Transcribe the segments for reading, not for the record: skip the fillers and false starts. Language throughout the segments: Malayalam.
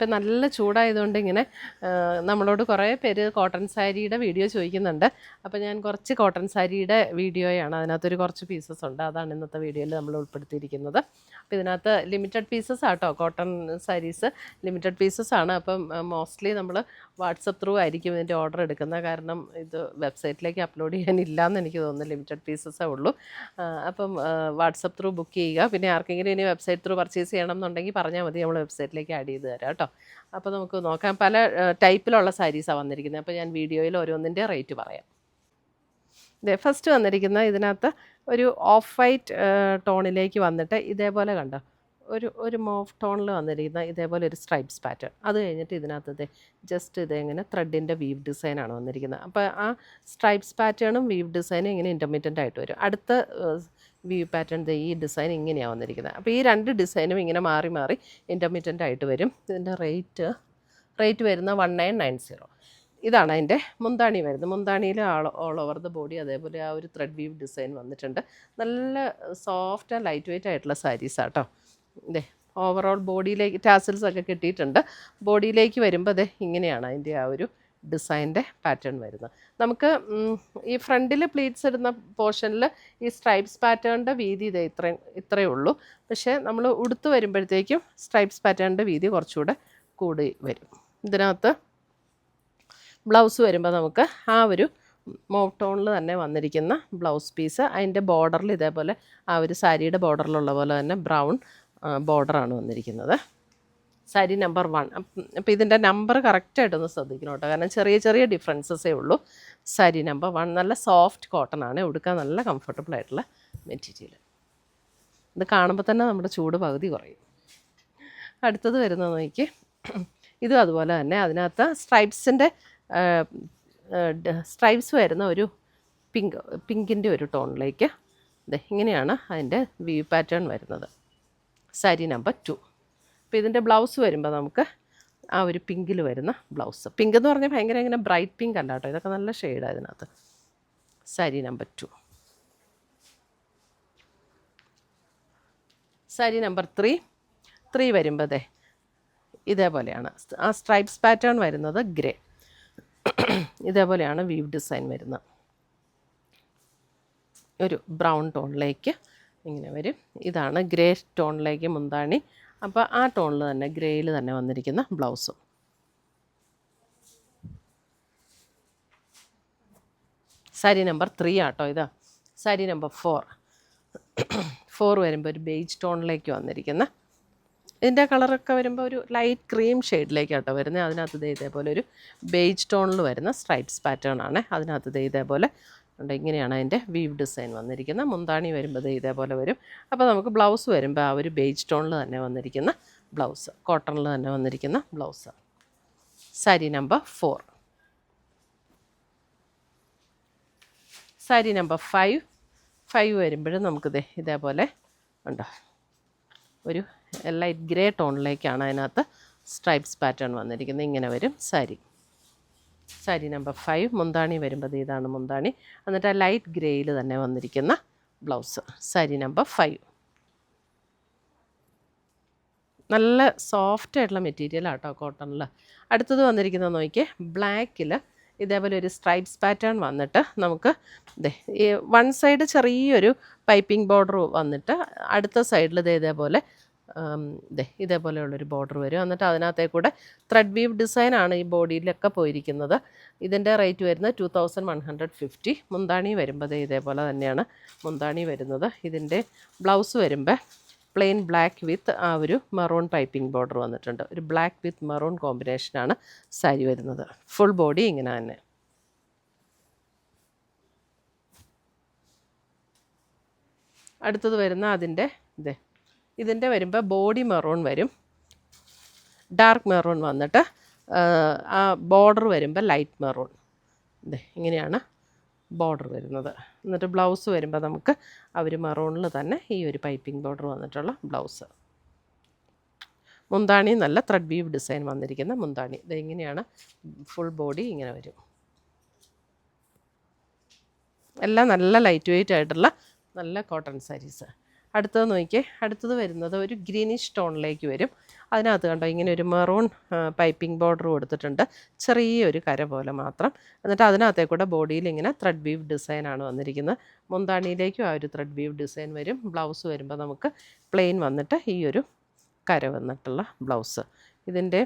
ഇപ്പം നല്ല ചൂടായതുകൊണ്ട് ഇങ്ങനെ നമ്മളോട് കുറേ പേര് കോട്ടൺ സാരിയുടെ വീഡിയോ ചോദിക്കുന്നുണ്ട്. അപ്പോൾ ഞാൻ കുറച്ച് കോട്ടൺ സാരിയുടെ വീഡിയോയാണ്, അതിനകത്തൊരു കുറച്ച് പീസസ് ഉണ്ട്, അതാണ് ഇന്നത്തെ വീഡിയോയിൽ നമ്മൾ ഉൾപ്പെടുത്തിയിരിക്കുന്നത്. അപ്പോൾ ഇതിനകത്ത് ലിമിറ്റഡ് പീസസ് ആട്ടോ, കോട്ടൺ സാരീസ് ലിമിറ്റഡ് പീസസ് ആണ്. അപ്പം മോസ്റ്റ്ലി നമ്മൾ വാട്സപ്പ് ത്രൂ ആയിരിക്കും ഇതിൻ്റെ ഓർഡർ എടുക്കുന്നത്, കാരണം ഇത് വെബ്സൈറ്റിലേക്ക് അപ്ലോഡ് ചെയ്യാനില്ലയെന്ന് എനിക്ക് തോന്നുന്നു, ലിമിറ്റഡ് പീസസേ ഉള്ളൂ. അപ്പം വാട്സപ്പ് ത്രൂ ബുക്ക് ചെയ്യുക. പിന്നെ ആർക്കെങ്കിലും ഇനി വെബ്സൈറ്റ് ത്രൂ പർച്ചേസ് ചെയ്യണം എന്നുണ്ടെങ്കിൽ പറഞ്ഞാൽ മതി, നമ്മൾ വെബ്സൈറ്റിലേക്ക് ആഡ് ചെയ്ത് തരാം കേട്ടോ. അപ്പോൾ നമുക്ക് നോക്കാം, പല ടൈപ്പിലുള്ള സാരീസാണ് വന്നിരിക്കുന്നത്. അപ്പോൾ ഞാൻ വീഡിയോയിൽ ഓരോന്നിൻ്റെ റേറ്റ് പറയാം. ഫസ്റ്റ് വന്നിരിക്കുന്ന ഇതിനകത്ത് ഒരു ഓഫ് വൈറ്റ് ടോണിലേക്ക് വന്നിട്ട് ഇതേപോലെ കണ്ടോ, ഒരു മോഫ് ടോണിൽ വന്നിരിക്കുന്ന ഇതേപോലെ ഒരു സ്ട്രൈപ്സ് പാറ്റേൺ. അത് കഴിഞ്ഞിട്ട് ഇതിനകത്ത് ജസ്റ്റ് ഇതെങ്ങനെ ത്രെഡിൻ്റെ വീവ് ഡിസൈനാണ് വന്നിരിക്കുന്നത്. അപ്പോൾ ആ സ്ട്രൈപ്സ് പാറ്റേണും വീവ് ഡിസൈനും ഇങ്ങനെ ഇൻ്റർമീഡിയൻ്റ് ആയിട്ട് വരും. അടുത്ത വീവ് പാറ്റേൺ ഈ ഡിസൈൻ ഇങ്ങനെയാണ് വന്നിരിക്കുന്നത്. അപ്പോൾ ഈ രണ്ട് ഡിസൈനും ഇങ്ങനെ മാറി മാറി ഇൻ്റർമീഡിയൻ്റ് ആയിട്ട് വരും. ഇതിൻ്റെ റേറ്റ് വരുന്ന 1990. ഇതാണ് അതിൻ്റെ മുന്താണി വരുന്നത്. മുന്താണിയിൽ ഓൾ ഓവർ ദ ബോഡി അതേപോലെ ആ ഒരു ത്രെഡ് വീവ് ഡിസൈൻ വന്നിട്ടുണ്ട്. നല്ല സോഫ്റ്റ് ആൻഡ് ലൈറ്റ് വെയ്റ്റ് ആയിട്ടുള്ള സാരീസാട്ടോ. ഓവറോൾ ബോഡിയിലേക്ക് ടാസൽസ് ഒക്കെ കിട്ടിയിട്ടുണ്ട്. ബോഡിയിലേക്ക് വരുമ്പോൾ ഇങ്ങനെയാണ് അതിൻ്റെ ആ ഒരു ഡിസൈൻ്റെ പാറ്റേൺ വരുന്നത്. നമുക്ക് ഈ ഫ്രണ്ടിൽ പ്ലീറ്റ്സ് ഇടുന്ന പോർഷനിൽ ഈ സ്ട്രൈപ്സ് പാറ്റേണിൻ്റെ വീതി ഇത്രയേ ഉള്ളൂ. പക്ഷേ നമ്മൾ ഉടുത്ത് വരുമ്പോഴത്തേക്കും സ്ട്രൈപ്സ് പാറ്റേണിൻ്റെ വീതി കുറച്ചുകൂടെ കൂടി വരും. ഇതിനകത്ത് ബ്ലൗസ് വരുമ്പോൾ നമുക്ക് ആ ഒരു മോവ് ടോണിൽ തന്നെ വന്നിരിക്കുന്ന ബ്ലൗസ് പീസ്, അതിൻ്റെ ബോർഡറിൽ ഇതേപോലെ ആ ഒരു സാരിയുടെ ബോർഡറിലുള്ള പോലെ തന്നെ ബ്രൗൺ ബോർഡറാണ് വന്നിരിക്കുന്നത്. സാരി നമ്പർ 1. അപ്പോൾ ഇതിൻ്റെ നമ്പർ കറക്റ്റായിട്ടൊന്ന് ശ്രദ്ധിക്കണം കേട്ടോ, കാരണം ചെറിയ ചെറിയ ഡിഫറൻസസേ ഉള്ളൂ. സാരി നമ്പർ 1 നല്ല സോഫ്റ്റ് കോട്ടൺ ആണ്, ഉടുക്കാൻ നല്ല കംഫർട്ടബിൾ ആയിട്ടുള്ള മെറ്റീരിയൽ. ഇത് കാണുമ്പോൾ തന്നെ നമ്മുടെ ചൂട് പകുതി കുറയും. അടുത്തത് വരുന്നത് നോക്കി, ഇതും അതുപോലെ തന്നെ അതിനകത്ത് സ്ട്രൈപ്സ് വരുന്ന ഒരു പിങ്കിൻ്റെ ഒരു ടോണിലേക്ക് ഇങ്ങനെയാണ് അതിൻ്റെ വീവ് പാറ്റേൺ വരുന്നത്. സാരി നമ്പർ 2. അപ്പോൾ ഇതിൻ്റെ ബ്ലൗസ് വരുമ്പോൾ നമുക്ക് ആ ഒരു പിങ്കിൽ വരുന്ന ബ്ലൗസ്. പിങ്ക് എന്ന് പറഞ്ഞാൽ ഭയങ്കര ഇങ്ങനെ ബ്രൈറ്റ് പിങ്ക് അല്ല കേട്ടോ, ഇതൊക്കെ നല്ല ഷെയ്ഡാണ് ഇതിനകത്ത്. സാരി നമ്പർ 2. സാരി നമ്പർ 3 വരുമ്പോൾ ഇതേപോലെയാണ് ആ സ്ട്രൈപ്സ് പാറ്റേൺ വരുന്നത്. ഗ്രേ ഇതേപോലെയാണ് വീവ് ഡിസൈൻ വരുന്നത്. ഒരു ബ്രൗൺ ടോണിലേക്ക് ഇങ്ങനെ വരും. ഇതാണ് ഗ്രേ ടോണിലേക്ക് മുന്താണി. അപ്പോൾ ആ ടോണിൽ തന്നെ ഗ്രേയിൽ തന്നെ വന്നിരിക്കുന്ന ബ്ലൗസും. സാരി നമ്പർ 3 ആട്ടോ ഇതാ. സാരി നമ്പർ 4 വരുമ്പോൾ ഒരു ബേജ് ടോണിലേക്ക് വന്നിരിക്കുന്ന, ഇതിൻ്റെ കളറൊക്കെ വരുമ്പോൾ ഒരു ലൈറ്റ് ക്രീം ഷെയ്ഡിലേക്കാട്ടോ വരുന്നത്. അതിനകത്ത് ഇതേപോലെ ഒരു ബേജ് ടോണിൽ വരുന്ന സ്ട്രൈപ്സ് പാറ്റേൺ ആണ്. അതിനകത്ത് ഇതേപോലെ ഉണ്ട്. ഇങ്ങനെയാണ് അതിൻ്റെ വീവ് ഡിസൈൻ വന്നിരിക്കുന്നത്. മുന്താണി വരുമ്പോൾ ഇതേപോലെ വരും. അപ്പോൾ നമുക്ക് ബ്ലൗസ് വരുമ്പോൾ ആ ഒരു ബേജ് ടോണിൽ തന്നെ വന്നിരിക്കുന്ന ബ്ലൗസ്, കോട്ടണിൽ തന്നെ വന്നിരിക്കുന്ന blouse. Sari number 4. Sari number 5 വരുമ്പോഴും നമുക്കിത് ഇതേപോലെ ഉണ്ടോ, ഒരു ലൈറ്റ് ഗ്രേ ടോണിലേക്കാണ് അതിനകത്ത് സ്ട്രൈപ്സ് പാറ്റേൺ വന്നിരിക്കുന്നത്. ഇങ്ങനെ വരും സാരി. സാരി നമ്പർ 5. മുന്താണി വരുമ്പോൾ ഇതാണ് മുന്താണി. എന്നിട്ട് ആ ലൈറ്റ് ഗ്രേയിൽ തന്നെ വന്നിരിക്കുന്ന ബ്ലൗസ്. സാരി നമ്പർ 5. നല്ല സോഫ്റ്റ് ആയിട്ടുള്ള മെറ്റീരിയൽ ആട്ടോ കോട്ടണിൽ. അടുത്തത് വന്നിരിക്കുന്നത് നോക്കിയേ, ബ്ലാക്കിൽ ഇതേപോലെ ഒരു സ്ട്രൈപ്സ് പാറ്റേൺ വന്നിട്ട് നമുക്ക് ഈ വൺ സൈഡ് ചെറിയൊരു പൈപ്പിംഗ് ബോർഡർ വന്നിട്ട് അടുത്ത സൈഡിൽ ഇതേപോലെ ഇതേപോലെയുള്ളൊരു ബോർഡർ വരും. എന്നിട്ട് അതിനകത്തേക്കൂടെ ത്രെഡ് വീവ് ഡിസൈനാണ് ഈ ബോഡിയിലൊക്കെ പോയിരിക്കുന്നത്. ഇതിൻ്റെ റേറ്റ് വരുന്നത് 2150. മുന്താണി വരുമ്പോൾ ഇതേപോലെ തന്നെയാണ് മുന്താണി വരുന്നത്. ഇതിൻ്റെ ബ്ലൗസ് വരുമ്പോൾ പ്ലെയിൻ ബ്ലാക്ക് വിത്ത് ആ ഒരു മെറൂൺ പൈപ്പിംഗ് ബോർഡർ വന്നിട്ടുണ്ട്. ഒരു ബ്ലാക്ക് വിത്ത് മെറൂൺ കോമ്പിനേഷനാണ് സാരി വരുന്നത്. ഫുൾ ബോഡി ഇങ്ങനെ തന്നെ. അടുത്തത് വരുന്ന അതിൻ്റെ ഇതിൻ്റെ വരുമ്പോൾ ബോഡി മെറൂൺ വരും, ഡാർക്ക് മെറൂൺ വന്നിട്ട് ആ ബോർഡർ വരുമ്പോൾ ലൈറ്റ് മെറൂൺ. ഇങ്ങനെയാണ് ബോർഡർ വരുന്നത്. എന്നിട്ട് ബ്ലൗസ് വരുമ്പോൾ നമുക്ക് ആ ഒരു മെറൂണിൽ തന്നെ ഈ ഒരു പൈപ്പിംഗ് ബോർഡർ വന്നിട്ടുള്ള ബ്ലൗസ്. മുന്താണി നല്ല ത്രെഡ് വീവ് ഡിസൈൻ വന്നിരിക്കുന്ന മുന്താണി. ഇങ്ങനെയാണ് ഫുൾ ബോഡി ഇങ്ങനെ വരും. എല്ലാം നല്ല ലൈറ്റ് വെയ്റ്റ് ആയിട്ടുള്ള നല്ല കോട്ടൺ സാരീസ്. അടുത്തത് നോക്കിയേ, അടുത്തത് വരുന്നത് ഒരു ഗ്രീനിഷ് ടോണിലേക്ക് വരും. അതിനകത്ത് കണ്ടോ ഇങ്ങനെ ഒരു മെറൂൺ പൈപ്പിംഗ് ബോർഡർ കൊടുത്തിട്ടുണ്ട്, ചെറിയൊരു കര പോലെ മാത്രം. എന്നിട്ട് അതിനകത്തേ കൂടെ ബോഡിയിൽ ഇങ്ങനെ ത്രെഡ് വീവ് ഡിസൈനാണ് വന്നിരിക്കുന്നത്. മുന്താണിയിലേക്കും ആ ഒരു ത്രെഡ് വീവ് ഡിസൈൻ വരും. ബ്ലൗസ് വരുമ്പോൾ നമുക്ക് പ്ലെയിൻ വന്നിട്ട് ഈ ഒരു കര വന്നിട്ടുള്ള ബ്ലൗസ്. ഇതിൻ്റെ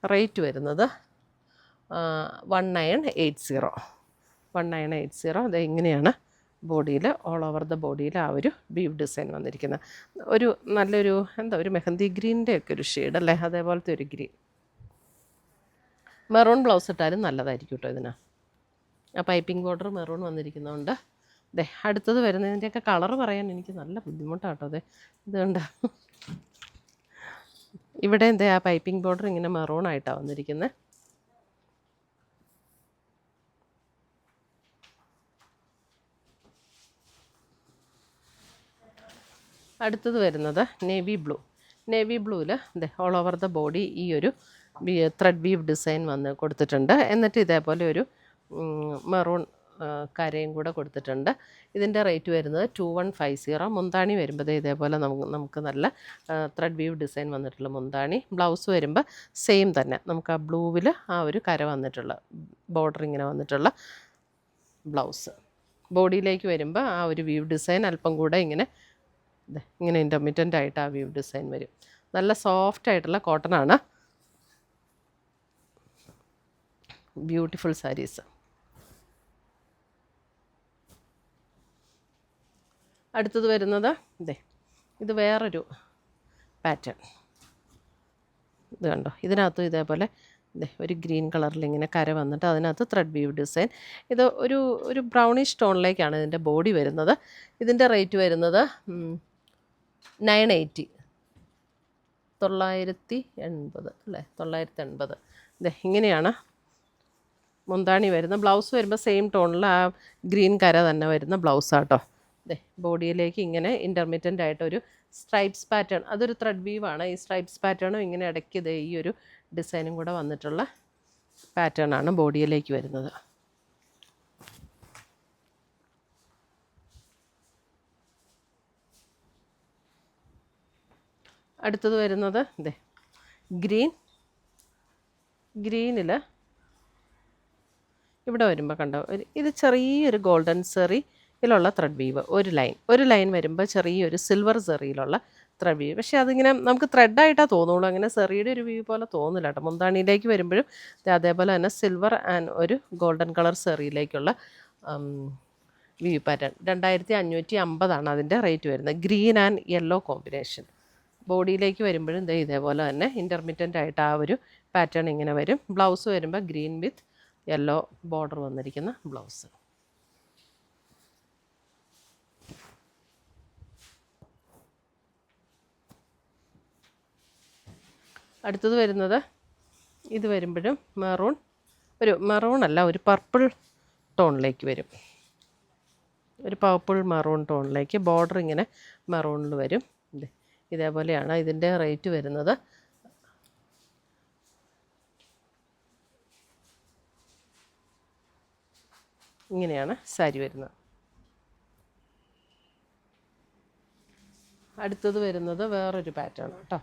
റേറ്റ് വരുന്നത് 1980. 1980. അത് ഇങ്ങനെയാണ് ബോഡിയിൽ, ഓൾ ഓവർ ദ ബോഡിയിൽ ആ ഒരു വീവ് ഡിസൈൻ വന്നിരിക്കുന്നത്. ഒരു നല്ലൊരു ഒരു മെഹന്തി ഗ്രീനിൻ്റെ ഒക്കെ ഒരു ഷെയ്ഡ് അല്ലേ, അതേപോലത്തെ ഒരു ഗ്രീൻ. മെറൂൺ ബ്ലൗസ് ഇട്ടാലും നല്ലതായിരിക്കും കേട്ടോ ഇതിന്. ആ പൈപ്പിംഗ് ബോർഡർ മെറൂൺ വന്നിരിക്കുന്നതുകൊണ്ട്. അടുത്തത് വരുന്നതിൻ്റെയൊക്കെ കളർ പറയാൻ എനിക്ക് നല്ല ബുദ്ധിമുട്ടാണ് കേട്ടോ. ഇതുകൊണ്ട് ഇവിടെ ആ പൈപ്പിംഗ് ബോർഡർ ഇങ്ങനെ മെറൂൺ ആയിട്ടാണ് വന്നിരിക്കുന്നത്. അടുത്തത് വരുന്നത് നേവി ബ്ലൂ. നേവി ബ്ലൂവിൽ ഓൾ ഓവർ ദ ബോഡി ഈ ഒരു ത്രെഡ് വീവ് ഡിസൈൻ വന്ന് കൊടുത്തിട്ടുണ്ട്. എന്നിട്ട് ഇതേപോലെ ഒരു മെറൂൺ കരയും കൂടെ കൊടുത്തിട്ടുണ്ട്. ഇതിൻ്റെ റേറ്റ് വരുന്നത് 2150. മുന്താണി വരുമ്പോൾ ഇതേപോലെ നമുക്ക് നല്ല ത്രെഡ് വീവ് ഡിസൈൻ വന്നിട്ടുള്ള മുന്താണി. ബ്ലൗസ് വരുമ്പോൾ സെയിം തന്നെ നമുക്ക് ആ ബ്ലൂവിൽ ആ ഒരു കര വന്നിട്ടുള്ള ബോർഡർ ഇങ്ങനെ വന്നിട്ടുള്ള ബ്ലൗസ്. ബോഡിയിലേക്ക് വരുമ്പോൾ ആ ഒരു വീവ് ഡിസൈൻ അല്പം കൂടെ ഇങ്ങനെ ഇൻ്റർമീഡിയൻ്റ് ആയിട്ട് ആ വീവ് ഡിസൈൻ വരും. നല്ല സോഫ്റ്റ് ആയിട്ടുള്ള കോട്ടനാണ്. ബ്യൂട്ടിഫുൾ സാരീസ്. അടുത്തത് വരുന്നത് ഇത് വേറൊരു പാറ്റേൺ. ഇത് കണ്ടോ, ഇതിനകത്തും ഇതേപോലെ ഒരു ഗ്രീൻ കളറിൽ ഇങ്ങനെ കര വന്നിട്ട് അതിനകത്ത് ത്രെഡ് വീവ് ഡിസൈൻ. ഇത് ഒരു ബ്രൗണിഷ് ടോണിലേക്കാണ് ഇതിൻ്റെ ബോഡി വരുന്നത്. ഇതിൻ്റെ റേറ്റ് വരുന്നത് 980. 980 അല്ലേ, 980. ഇങ്ങനെയാണ് മുന്താണി വരുന്നത്. ബ്ലൗസ് വരുമ്പോൾ സെയിം ടോണിൽ ആ ഗ്രീൻ കര തന്നെ വരുന്ന ബ്ലൗസാട്ടോ. ബോഡിയിലേക്ക് ഇങ്ങനെ ഇൻ്റർമീഡിയൻ്റ് ആയിട്ടൊരു സ്ട്രൈപ്സ് പാറ്റേൺ, അതൊരു ത്രെഡ് വീവാണ്. ഈ സ്ട്രൈപ്സ് പാറ്റേണും ഇങ്ങനെ ഇടയ്ക്ക് ഈ ഒരു ഡിസൈനും കൂടെ വന്നിട്ടുള്ള പാറ്റേൺ ആണ് ബോഡിയിലേക്ക് വരുന്നത്. അടുത്തത് വരുന്നത് ഗ്രീനിൽ ഇവിടെ വരുമ്പോൾ കണ്ടോ ഇത് ചെറിയൊരു ഗോൾഡൻ സെറിയിലുള്ള ത്രെഡ് വീവ്. ഒരു ലൈൻ വരുമ്പോൾ ചെറിയൊരു സിൽവർ സെറിയിലുള്ള ത്രെഡ് വീവ്. പക്ഷേ അതിങ്ങനെ നമുക്ക് ത്രെഡായിട്ടാണ് തോന്നുള്ളൂ, അങ്ങനെ സെറിയുടെ ഒരു വീവ് പോലെ തോന്നില്ല കേട്ടോ. മുന്താണിയിലേക്ക് വരുമ്പോഴും അതേപോലെ തന്നെ സിൽവർ ആൻഡ് ഒരു ഗോൾഡൻ കളർ സെറിയിലേക്കുള്ള വീവ് പാറ്റേൺ. 2550 അതിൻ്റെ റേറ്റ് വരുന്നത്. Green and yellow combination. ബോഡിയിലേക്ക് വരുമ്പോഴും ഇതേപോലെ തന്നെ ഇൻ്റർമീഡിയൻ്റ് ആയിട്ട് ആ ഒരു പാറ്റേൺ ഇങ്ങനെ വരും. ബ്ലൗസ് വരുമ്പോൾ ഗ്രീൻ വിത്ത് യെല്ലോ ബോർഡർ വന്നിരിക്കുന്ന ബ്ലൗസ്. അടുത്തത് വരുന്നത് ഇത് വരുമ്പോഴും മെറൂൺ അല്ല, ഒരു പർപ്പിൾ ടോണിലേക്ക് വരും. ഒരു പർപ്പിൾ മെറൂൺ ടോണിലേക്ക് ബോർഡർ ഇങ്ങനെ മെറൂണിൽ വരും. ഇതേപോലെയാണ് ഇതിൻ്റെ റേറ്റ് വരുന്നത്. ഇങ്ങനെയാണ് സാരി വരുന്നത്. അടുത്തത് വരുന്നത് വേറൊരു പാറ്റേൺ കേട്ടോ.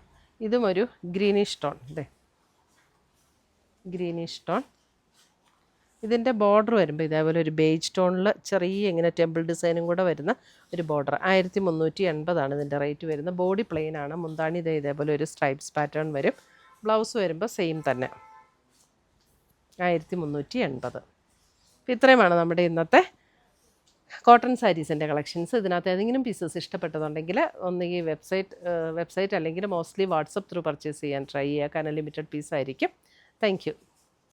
ഇതും ഒരു ഗ്രീനിഷ് ടോൺ. Greenish tone. ഇതിൻ്റെ ബോർഡർ വരുമ്പോൾ ഇതേപോലെ ഒരു ബേജ് ടോണിൽ ചെറിയ ഇങ്ങനെ ടെമ്പിൾ ഡിസൈനും കൂടെ വരുന്ന ഒരു ബോർഡർ. 1380 ഇതിൻ്റെ റേറ്റ് വരുന്നത്. ബോഡി പ്ലെയിൻ ആണ്. മുന്താണി ഇതേപോലെ ഒരു സ്ട്രൈപ്സ് പാറ്റേൺ വരും. ബ്ലൗസ് വരുമ്പോൾ സെയിം തന്നെ 1380. അപ്പോൾ ഇത്രയുമാണ് നമ്മുടെ ഇന്നത്തെ കോട്ടൺ സാരീസിൻ്റെ കളക്ഷൻസ്. ഇതിനകത്ത് ഏതെങ്കിലും പീസസ് ഇഷ്ടപ്പെട്ടതുണ്ടെങ്കിൽ ഒന്നുകിൽ വെബ്സൈറ്റ് അല്ലെങ്കിൽ മോസ്റ്റ്ലി വാട്സപ്പ് ത്രൂ പർച്ചേസ് ചെയ്യാൻ ട്രൈ ചെയ്യുക. കാരണം ലിമിറ്റഡ് പീസ് ആയിരിക്കും. Thank you.